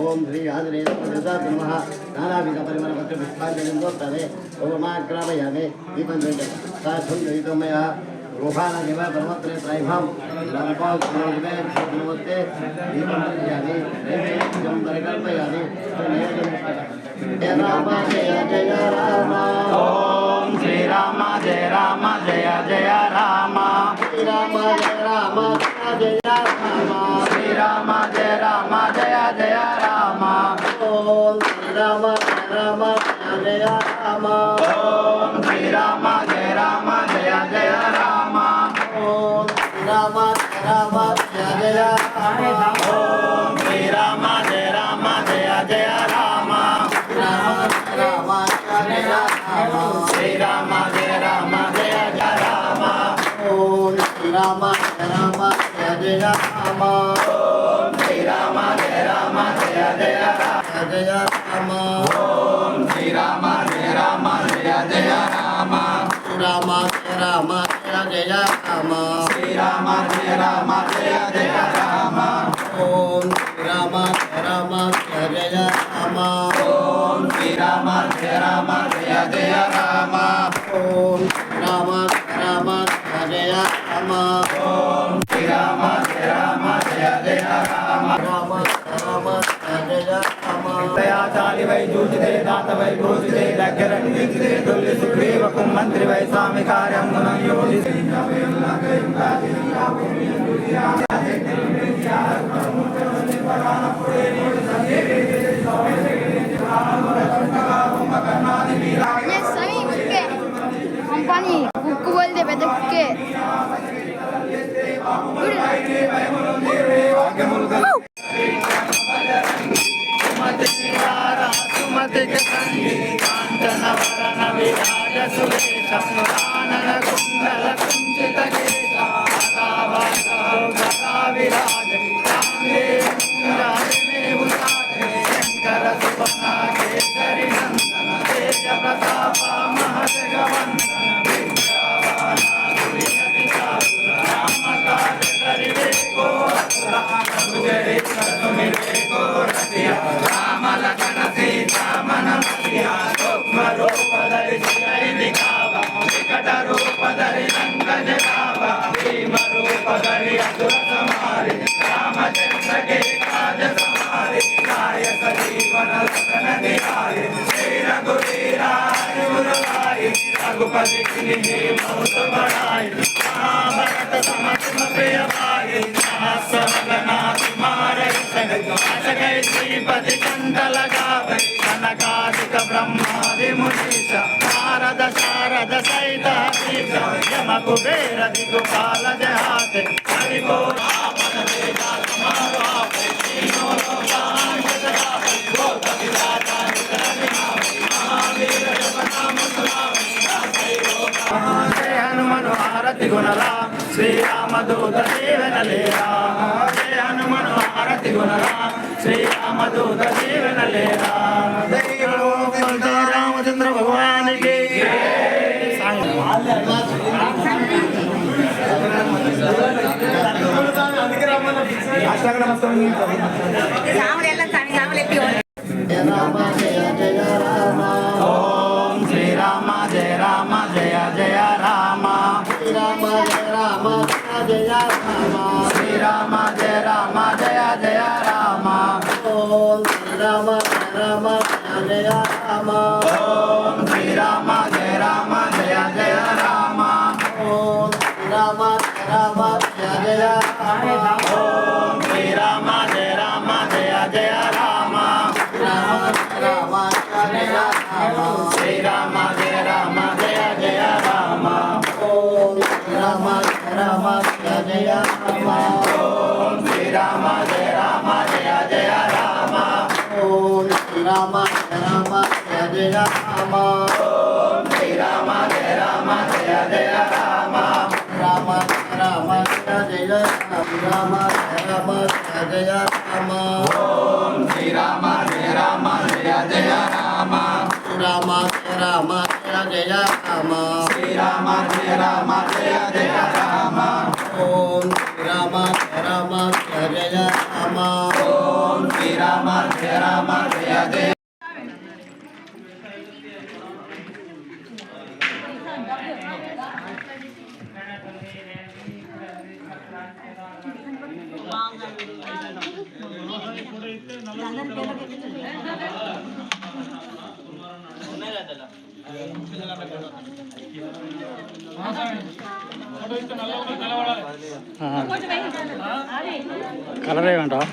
ओम श्री आंजनेय नमः नानाविध परिमल पत्र पुष्पांजलिं दोत्तवे ओमाग्रामयामे दीपं साधुं जयितो मया रोहाना देवा परमत्रे त्रैभं लंकां सुनोदे नमस्ते दीपं यानि नैवेद्यं परिकल्पयामि जय राम जय जय राम ओम श्री राम जय जय राम श्री राम जय राम जय राम श्री राम जय जय राम ओम श्री राम जय राम ओम श्री राम जय जय राम ओम श्री राम जय जय राम ओम श्री राम जय जय राम श्री राम जय जय राम ओम श्री राम जय जय राम ओम श्री राम जय जय राम जय राम ओम श्री राम जय जय राम राम जय राम श्री राम जय जय राम ओम श्री राम जय राम ओम श्री राम जय जय राम ओम राम जय राम ओम श्री राम जय जय राम जय राम दयाचाली वै जूजिते दात वै भूजिते दग्गरण्यजिते तुल्य सुग्रीव कुमंत्री वै स्वामी कार्यं गुणं योजिते Yes, Sami, buke. Company, buku boleh betul buke. सुमति कांचन वरण विराज सुरेश कानन कुंडल कुंचित केसा गदा विराज चांदे मुंडाने भूषाते शंकर सुपना केसरी नंदन तेज प्रताप महजगवंदन विद्यावान दुर्यति चातुर राम कार्य करिवे को असुरा जय सतुमिरे को रतिया राम लखन सीता मन मतिया सूक्ष्म रूप धरि सिय दिखावा विकट रूप धरि लंक जरावा भीम रूप धरि असुर संहारे रामचंद्र के काज संहारे काय सजीवन लखन निहारे श्री रघुवीरा हरि भाई रघुपति कीन्ही बहुत बड़ाई महाभारत समस्त प्रिय भाई सहस्रनाथ मारे श्रीपति कंठ लगावे कनकादिक ब्रह्मादि मुनीश नारद शारद सहित हरीश यम कुबेर दिगपाल जहाते हरि बोल आपन बेटा तुम्हारो आपे तीनों लोकान जगदावे भूत विधाता निकलने महावीर जप नाम सुनावे जय हनुमान आरति गुणरा श्री राम दूत जीवन लेरा जय हनुमान आरति गुणरा श्री राम दूत जीवन लेरा जय रामचंद्र भगवान की ओम श्री राम जय जय राम श्री राम जय राम श्री राम जय जय राम ओम श्री राम जय राम ओम श्री राम जय जय राम ओम श्री राम जय राम ओम श्री राम जय जय राम श्री राम जय जय राम ओम श्री राम जय राम ओम श्री राम जय जय राम ओम श्री राम जय राम ओम श्री राम जय जय राम राम जय राम जय राम ओम श्री राम जय जय राम రామ జయ రామ జయ జయ రామ శ్రీరామ జయ రామ జయ జయ రామ ఓం శ్రీరామ జయ రామ జయ జయ రామ ఓం శ్రీరామ జయ రామ జయ జయ కలర్ ఏమంటావు